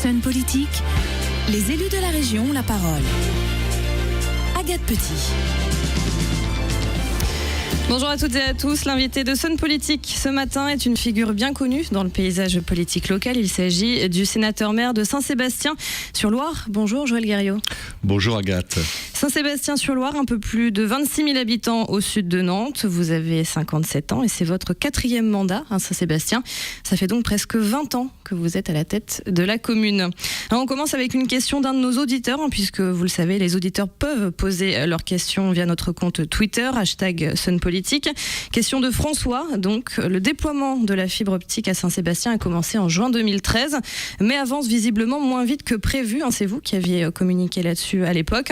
Sun Politique, les élus de la région ont la parole. Agathe Petit. Bonjour à toutes et à tous. L'invité de Sun Politique ce matin est une figure bien connue dans le paysage politique local. Il s'agit du sénateur-maire de Saint-Sébastien-sur-Loire. Bonjour Joël Guerriau. Bonjour Agathe. Saint-Sébastien-sur-Loire, un peu plus de 26 000 habitants au sud de Nantes. Vous avez 57 ans et c'est votre 4e mandat à Saint-Sébastien. Ça fait donc presque 20 ans que vous êtes à la tête de la commune. Alors on commence avec une question d'un de nos auditeurs, puisque vous le savez, les auditeurs peuvent poser leurs questions via notre compte Twitter, #SunPolitique. Question de François. Donc, le déploiement de la fibre optique à Saint-Sébastien a commencé en juin 2013, mais avance visiblement moins vite que prévu. C'est vous qui aviez communiqué là-dessus à l'époque.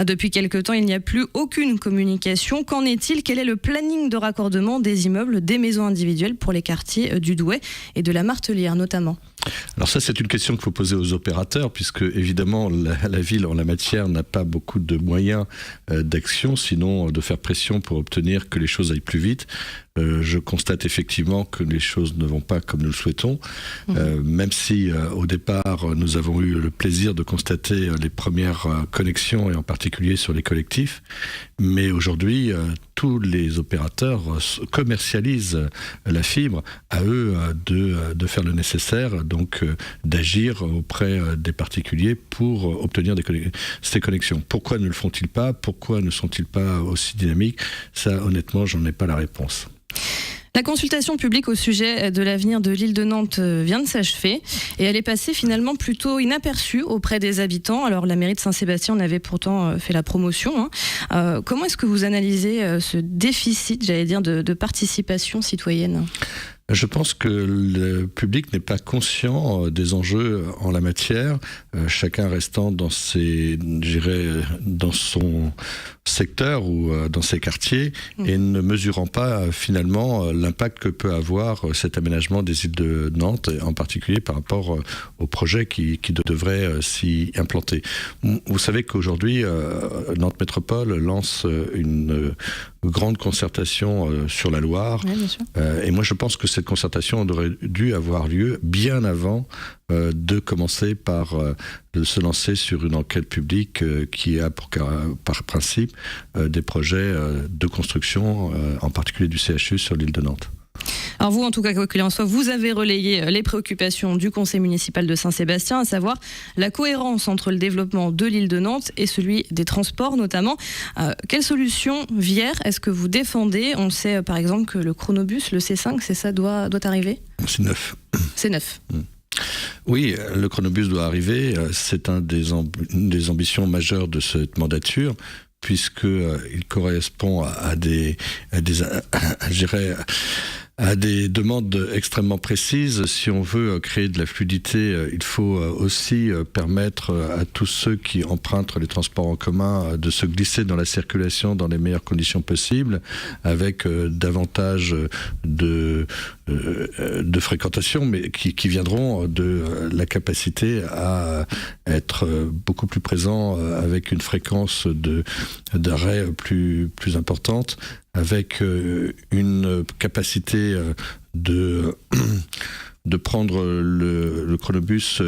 Depuis quelque temps, il n'y a plus aucune communication. Qu'en est-il ? Quel est le planning de raccordement des immeubles, des maisons individuelles pour les quartiers du Douai et de la Martellière notamment ? Alors ça, c'est une question qu'il faut poser aux opérateurs, puisque évidemment la ville en la matière n'a pas beaucoup de moyens d'action, sinon de faire pression pour obtenir que les choses aillent plus vite. Je constate effectivement que les choses ne vont pas comme nous le souhaitons, même si au départ nous avons eu le plaisir de constater les premières connexions, et en particulier sur les collectifs. Mais aujourd'hui, tous les opérateurs commercialisent la fibre, à eux de faire le nécessaire, donc d'agir auprès des particuliers pour obtenir ces connexions. Pourquoi ne le font-ils pas ? Pourquoi ne sont-ils pas aussi dynamiques ? Ça, honnêtement, j'en ai pas la réponse. La consultation publique au sujet de l'avenir de l'île de Nantes vient de s'achever et elle est passée finalement plutôt inaperçue auprès des habitants. Alors la mairie de Saint-Sébastien en avait pourtant fait la promotion. Comment est-ce que vous analysez ce déficit, de participation citoyenne ? Je pense que le public n'est pas conscient des enjeux en la matière, chacun restant dans son secteur ou dans ses quartiers et ne mesurant pas finalement l'impact que peut avoir cet aménagement des îles de Nantes, en particulier par rapport au projet qui devrait s'y implanter. Vous savez qu'aujourd'hui, Nantes Métropole lance une grande concertation sur la Loire. Oui, bien sûr. Et moi, je pense que cette concertation aurait dû avoir lieu bien avant de commencer par se lancer sur une enquête publique qui a par principe des projets de construction, en particulier du CHU sur l'île de Nantes. Alors vous, en tout cas, quoi qu'il en soit, vous avez relayé les préoccupations du conseil municipal de Saint-Sébastien, à savoir la cohérence entre le développement de l'île de Nantes et celui des transports notamment. Quelle solution vière est-ce que vous défendez ? On sait par exemple que le chronobus, le C5, c'est ça, doit arriver ? C'est neuf. C'est neuf. Oui, le chronobus doit arriver. C'est une des ambitions majeures de cette mandature, puisqu'il correspond à des demandes extrêmement précises. Si on veut créer de la fluidité, il faut aussi permettre à tous ceux qui empruntent les transports en commun de se glisser dans la circulation dans les meilleures conditions possibles, avec davantage de fréquentation, mais qui viendront de la capacité à être beaucoup plus présent avec une fréquence d'arrêt plus importante, avec une capacité de prendre le chronobus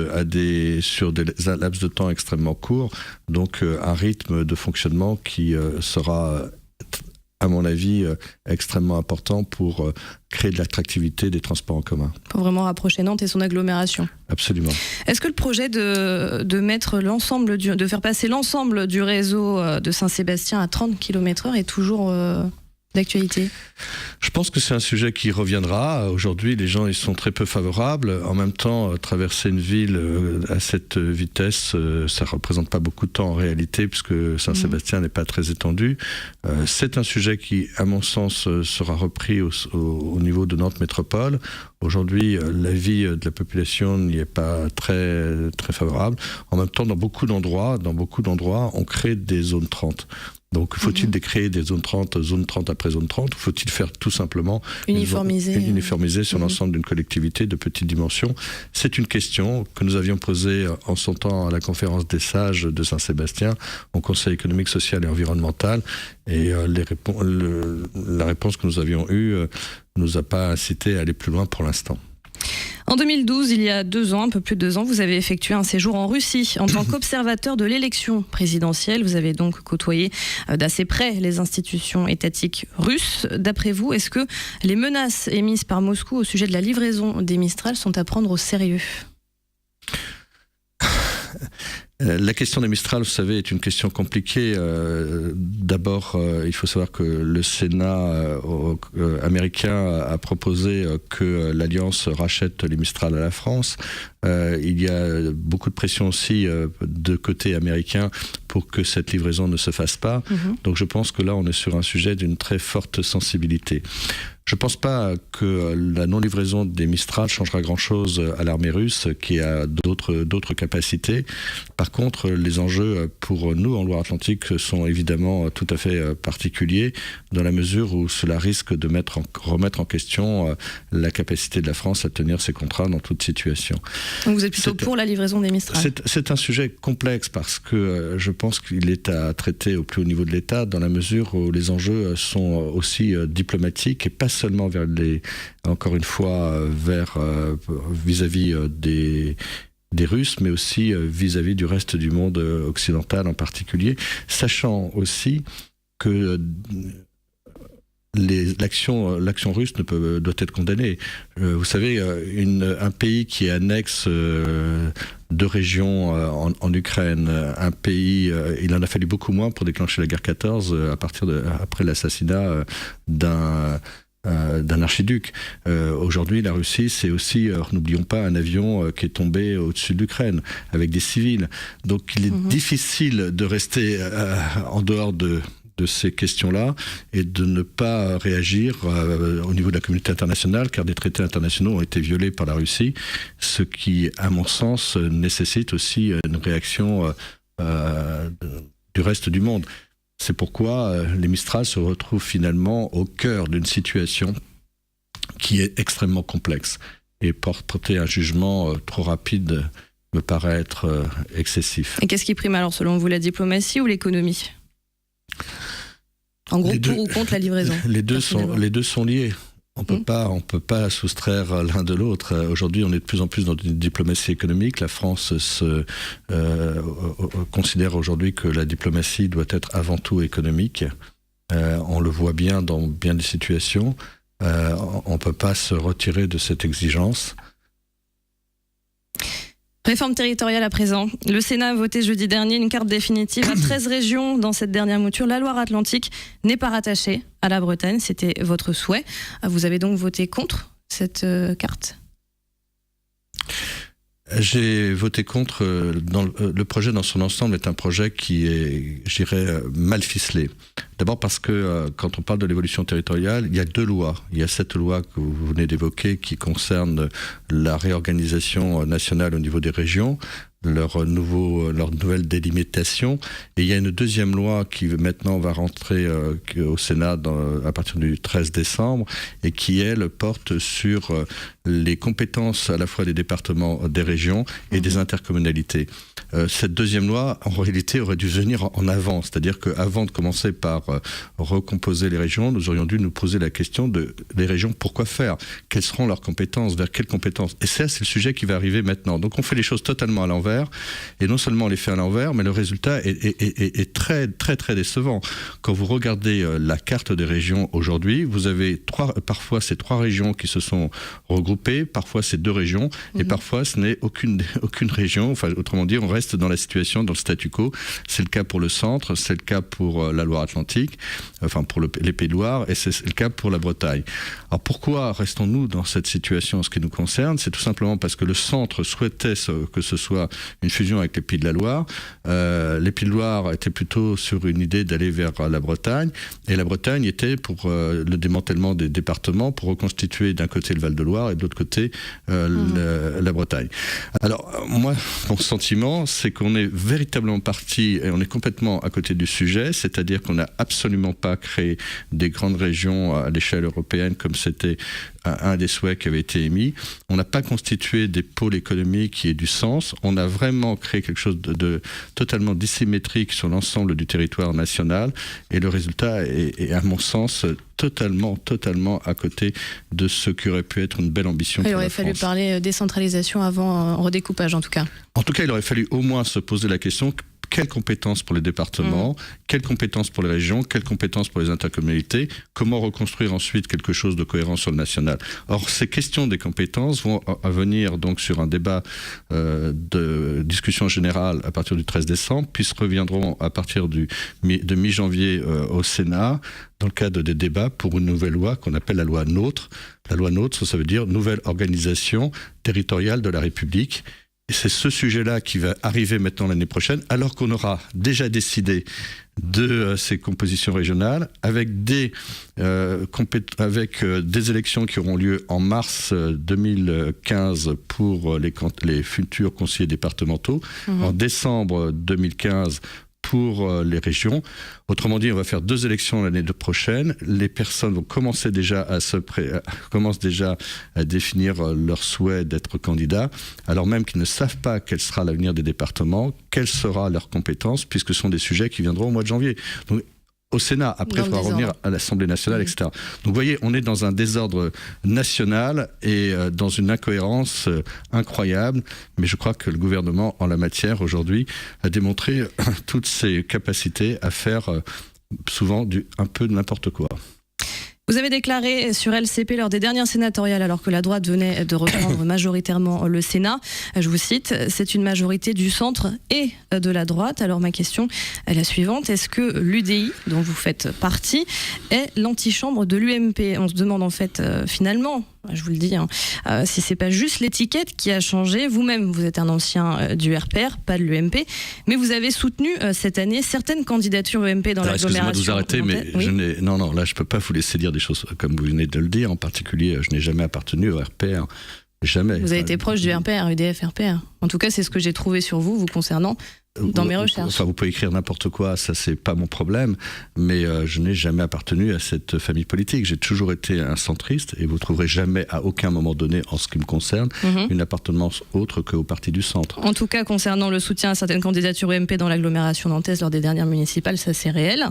sur des laps de temps extrêmement courts, donc un rythme de fonctionnement qui sera, à mon avis, extrêmement important pour créer de l'attractivité des transports en commun. Pour vraiment rapprocher Nantes et son agglomération. Absolument. Est-ce que le projet de mettre de faire passer l'ensemble du réseau de Saint-Sébastien à 30 km/h est toujours d'actualité ? Je pense que c'est un sujet qui reviendra. Aujourd'hui, les gens ils sont très peu favorables. En même temps, traverser une ville à cette vitesse, ça ne représente pas beaucoup de temps en réalité, puisque Saint-Sébastien n'est pas très étendu. C'est un sujet qui, à mon sens, sera repris au niveau de Nantes Métropole. Aujourd'hui, l'avis de la population n'y est pas très, très favorable. En même temps, dans beaucoup d'endroits, on crée des zones 30. Donc, faut-il créer des zones 30, zone 30 après zone 30, ou faut-il faire tout simplement uniformiser sur l'ensemble d'une collectivité de petite dimension ? C'est une question que nous avions posée en son temps à la conférence des sages de Saint-Sébastien, au Conseil économique, social et environnemental, et la réponse que nous avions eue nous a pas incité à aller plus loin pour l'instant. En 2012, il y a 2 ans, un peu plus de 2 ans, vous avez effectué un séjour en Russie en tant qu'observateur de l'élection présidentielle. Vous avez donc côtoyé d'assez près les institutions étatiques russes. D'après vous, est-ce que les menaces émises par Moscou au sujet de la livraison des Mistral sont à prendre au sérieux ? La question des Mistral, vous savez, est une question compliquée. D'abord, il faut savoir que le Sénat américain a proposé que l'Alliance rachète les Mistral à la France. Il y a beaucoup de pression aussi de côté américain pour que cette livraison ne se fasse pas. Donc je pense que là, on est sur un sujet d'une très forte sensibilité. Je ne pense pas que la non-livraison des Mistral changera grand-chose à l'armée russe qui a d'autres capacités. Par contre, les enjeux pour nous en Loire-Atlantique sont évidemment tout à fait particuliers dans la mesure où cela risque de remettre en question la capacité de la France à tenir ses contrats dans toute situation. Donc vous êtes plutôt pour la livraison des Mistral ? C'est un sujet complexe parce que je pense qu'il est à traiter au plus haut niveau de l'État dans la mesure où les enjeux sont aussi diplomatiques et pas seulement encore une fois vis-à-vis des Russes, mais aussi vis-à-vis du reste du monde occidental en particulier, sachant aussi que l'action russe doit être condamnée. Vous savez, un pays qui annexe 2 régions en Ukraine, un pays, il en a fallu beaucoup moins pour déclencher la guerre 14 après l'assassinat d'un archiduc. Aujourd'hui, la Russie, c'est aussi, n'oublions pas, un avion qui est tombé au-dessus de l'Ukraine, avec des civils. Donc il est difficile de rester en dehors de ces questions-là et de ne pas réagir au niveau de la communauté internationale, car des traités internationaux ont été violés par la Russie, ce qui, à mon sens, nécessite aussi une réaction du reste du monde. C'est pourquoi les Mistral se retrouvent finalement au cœur d'une situation qui est extrêmement complexe. Et porter un jugement trop rapide me paraît être excessif. Et qu'est-ce qui prime alors selon vous, la diplomatie ou l'économie ? En gros, pour ou contre la livraison ? Les deux sont liés. On peut pas soustraire l'un de l'autre. Aujourd'hui, on est de plus en plus dans une diplomatie économique. La France considère aujourd'hui que la diplomatie doit être avant tout économique. On le voit bien dans bien des situations. On peut pas se retirer de cette exigence. Réforme territoriale à présent. Le Sénat a voté jeudi dernier une carte définitive à 13 régions dans cette dernière mouture. La Loire-Atlantique n'est pas rattachée à la Bretagne, c'était votre souhait. Vous avez donc voté contre cette carte ? J'ai voté contre. Le projet dans son ensemble est un projet qui est, je dirais, mal ficelé. D'abord parce que quand on parle de l'évolution territoriale, il y a 2 lois. Il y a cette loi que vous venez d'évoquer qui concerne la réorganisation nationale au niveau des régions, leur nouvelle délimitation. Et il y a une deuxième loi qui maintenant va rentrer au Sénat à partir du 13 décembre et qui, elle, porte sur les compétences à la fois des départements, des régions et des intercommunalités. Cette deuxième loi, en réalité, aurait dû venir en avant. C'est-à-dire qu'avant de commencer par recomposer les régions, nous aurions dû nous poser la question des régions, pourquoi faire ? Quelles seront leurs compétences ? Vers quelles compétences ? Et ça, c'est le sujet qui va arriver maintenant. Donc on fait les choses totalement à l'envers. Et non seulement on les fait à l'envers, mais le résultat est très, très, très décevant. Quand vous regardez la carte des régions aujourd'hui, vous avez parfois ces 3 régions qui se sont regroupées, parfois ces 2 régions, et parfois ce n'est aucune région. Enfin, autrement dit, on reste dans la situation, dans le statu quo. C'est le cas pour le centre, c'est le cas pour la Loire-Atlantique, enfin pour les Pays de Loire, et c'est le cas pour la Bretagne. Alors pourquoi restons-nous dans cette situation en ce qui nous concerne ? C'est tout simplement parce que le centre souhaitait que ce soit une fusion avec les Pays de la Loire. Les Pays de Loire étaient plutôt sur une idée d'aller vers la Bretagne, et la Bretagne était pour le démantèlement des départements, pour reconstituer d'un côté le Val-de-Loire et de l'autre côté la Bretagne. Alors moi, mon sentiment, c'est qu'on est véritablement parti et on est complètement à côté du sujet, c'est-à-dire qu'on n'a absolument pas créé des grandes régions à l'échelle européenne comme c'était un des souhaits qui avait été émis. On n'a pas constitué des pôles économiques qui aient du sens. On a vraiment créé quelque chose de totalement dissymétrique sur l'ensemble du territoire national. Et le résultat est à mon sens, totalement à côté de ce qui aurait pu être une belle ambition pour la France. Il aurait fallu parler décentralisation avant redécoupage, en tout cas. En tout cas, il aurait fallu au moins se poser la question: quelles compétences pour les départements, quelles compétences pour les régions, quelles compétences pour les intercommunalités, comment reconstruire ensuite quelque chose de cohérent sur le national. Or, ces questions des compétences vont venir donc sur un débat de discussion générale à partir du 13 décembre, puis reviendront à partir de mi-janvier au Sénat, dans le cadre des débats pour une nouvelle loi qu'on appelle la loi NOTRe. La loi NOTRe, ça veut dire Nouvelle Organisation Territoriale de la République. Et c'est ce sujet-là qui va arriver maintenant l'année prochaine, alors qu'on aura déjà décidé de ces compositions régionales, avec des élections qui auront lieu en mars 2015 pour les futurs conseillers départementaux, en décembre 2015 pour les régions. Autrement dit, on va faire 2 élections l'année prochaine. Les personnes vont commencer déjà à définir leur souhait d'être candidats, alors même qu'ils ne savent pas quel sera l'avenir des départements, quelle sera leur compétence, puisque ce sont des sujets qui viendront au mois de janvier. Donc, au Sénat, après il faudra revenir à l'Assemblée nationale, etc. Donc vous voyez, on est dans un désordre national et dans une incohérence incroyable, mais je crois que le gouvernement en la matière aujourd'hui a démontré toutes ses capacités à faire souvent un peu de n'importe quoi. Vous avez déclaré sur LCP lors des dernières sénatoriales, alors que la droite venait de reprendre majoritairement le Sénat, je vous cite, c'est une majorité du centre et de la droite. Alors ma question est la suivante, est-ce que l'UDI, dont vous faites partie, est l'antichambre de l'UMP ? On se demande en fait finalement, je vous le dis, si c'est pas juste l'étiquette qui a changé. Vous-même, vous êtes un ancien du RPR, pas de l'UMP, mais vous avez soutenu cette année certaines candidatures UMP dans l'agglomération. Excusez-moi de vous arrêter, mais oui. Non, là je peux pas vous laisser dire des choses comme vous venez de le dire. En particulier, je n'ai jamais appartenu au RPR. Jamais. Vous avez été proche du RPR, UDF, RPR. En tout cas, c'est ce que j'ai trouvé sur vous concernant dans mes recherches. Enfin, vous pouvez écrire n'importe quoi, ça c'est pas mon problème, mais je n'ai jamais appartenu à cette famille politique. J'ai toujours été un centriste et vous trouverez jamais à aucun moment donné, en ce qui me concerne, une appartenance autre qu'au parti du centre. En tout cas, concernant le soutien à certaines candidatures UMP dans l'agglomération nantaise lors des dernières municipales, ça c'est réel.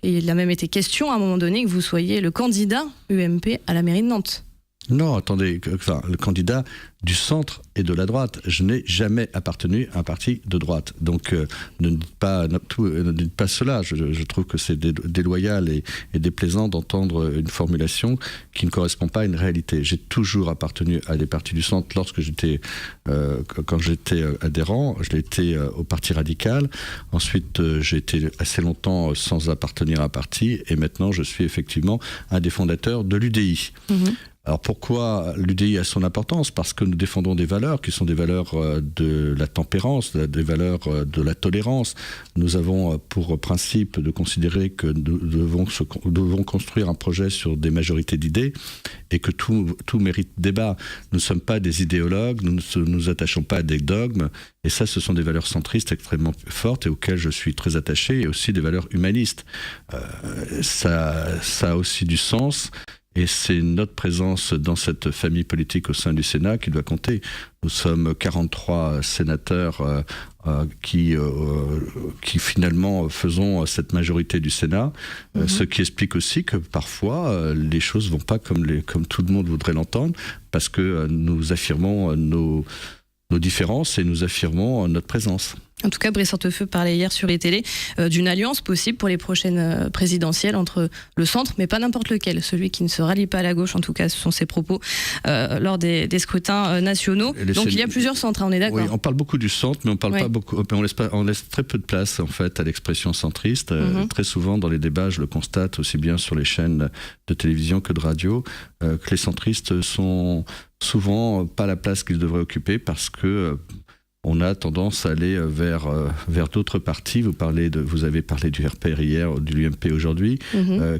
Et il a même été question à un moment donné que vous soyez le candidat UMP à la mairie de Nantes. Non, attendez, le candidat du centre et de la droite. Je n'ai jamais appartenu à un parti de droite. Donc ne dites pas cela. Je trouve que c'est déloyal et déplaisant d'entendre une formulation qui ne correspond pas à une réalité. J'ai toujours appartenu à des partis du centre quand j'étais adhérent. Je l'ai été au Parti radical. Ensuite, j'ai été assez longtemps sans appartenir à un parti. Et maintenant, je suis effectivement un des fondateurs de l'UDI. Alors pourquoi l'UDI a son importance ? Parce que nous défendons des valeurs qui sont des valeurs de la tempérance, des valeurs de la tolérance. Nous avons pour principe de considérer que nous devons construire un projet sur des majorités d'idées et que tout mérite débat. Nous ne sommes pas des idéologues, nous ne nous attachons pas à des dogmes. Et ça, ce sont des valeurs centristes extrêmement fortes et auxquelles je suis très attaché, et aussi des valeurs humanistes. Ça a aussi du sens. Et c'est notre présence dans cette famille politique au sein du Sénat qui doit compter. Nous sommes 43 sénateurs qui finalement faisons cette majorité du Sénat, ce qui explique aussi que parfois les choses ne vont pas comme tout le monde voudrait l'entendre, parce que nous affirmons nos différences et nous affirmons notre présence. En tout cas, Brice Hortefeux parlait hier sur les télés d'une alliance possible pour les prochaines présidentielles entre le centre, mais pas n'importe lequel, celui qui ne se rallie pas à la gauche, en tout cas ce sont ses propos lors des scrutins nationaux. Donc il y a plusieurs centres, on est d'accord. Oui, on parle beaucoup du centre, mais on parle pas beaucoup, on laisse très peu de place en fait à l'expression centriste. Très souvent dans les débats, je le constate aussi bien sur les chaînes de télévision que de radio, que les centristes sont souvent pas la place qu'ils devraient occuper parce que on a tendance à aller vers d'autres partis. Vous avez parlé du RPR hier, de l'UMP aujourd'hui,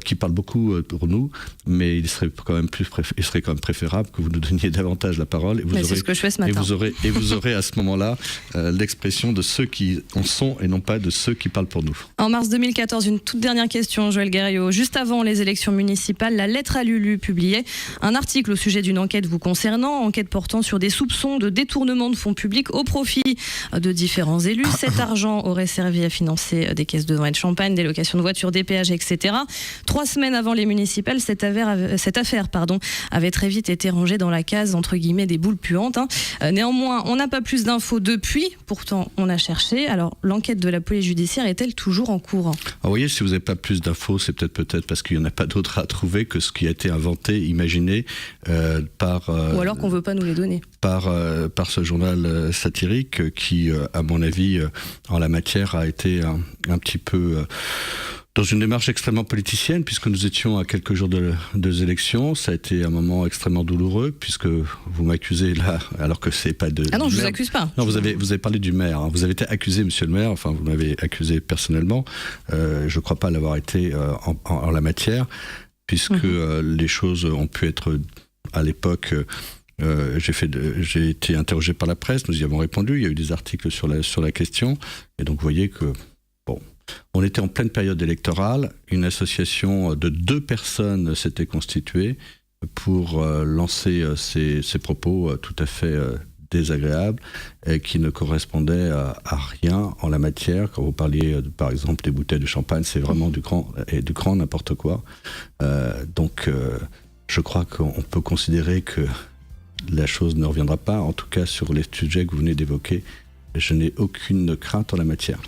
qui parle beaucoup pour nous, mais il serait quand même préférable que vous nous donniez davantage la parole. C'est ce que je fais ce matin. Et vous aurez à ce moment-là l'expression de ceux qui en sont et non pas de ceux qui parlent pour nous. En mars 2014, une toute dernière question, Joël Guerriau. Juste avant les élections municipales, la Lettre à Lulu publiait un article au sujet d'une enquête vous concernant, enquête portant sur des soupçons de détournement de fonds publics au profit de différents élus. Cet argent aurait servi à financer des caisses de vin et de champagne, des locations de voitures, des péages, etc. 3 semaines avant les municipales, cette affaire avait très vite été rangée dans la case, entre guillemets, des boules puantes. Néanmoins, on n'a pas plus d'infos depuis. Pourtant, on a cherché. Alors, l'enquête de la police judiciaire est-elle toujours en cours ? Vous voyez, si vous n'avez pas plus d'infos, c'est peut-être parce qu'il n'y en a pas d'autres à trouver que ce qui a été inventé, imaginé par... Ou alors qu'on ne veut pas nous les donner. Par ce journal satirique qui, à mon avis, en la matière, a été un petit peu... dans une démarche extrêmement politicienne, puisque nous étions à quelques jours de élections. Ça a été un moment extrêmement douloureux, puisque vous m'accusez là, alors que c'est pas de... Ah non, je vous accuse pas. Non, vous avez parlé du maire. Hein. Vous avez été accusé, monsieur le maire, enfin vous m'avez accusé personnellement. Je ne crois pas l'avoir été en la matière, puisque les choses ont pu être, à l'époque... j'ai été interrogé par la presse, nous y avons répondu, il y a eu des articles sur la question, et donc vous voyez que, bon, on était en pleine période électorale, une association de 2 personnes s'était constituée pour lancer ces propos tout à fait désagréables et qui ne correspondaient à rien en la matière. Quand vous parliez par exemple des bouteilles de champagne, c'est vraiment du grand n'importe quoi. Donc je crois qu'on peut considérer que la chose ne reviendra pas, en tout cas sur les sujets que vous venez d'évoquer. Je n'ai aucune crainte en la matière.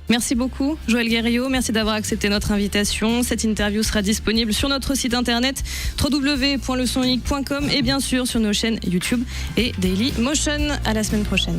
Merci beaucoup, Joël Guerriau. Merci d'avoir accepté notre invitation. Cette interview sera disponible sur notre site internet www.leçonunique.com et bien sûr sur nos chaînes YouTube et Dailymotion. À la semaine prochaine.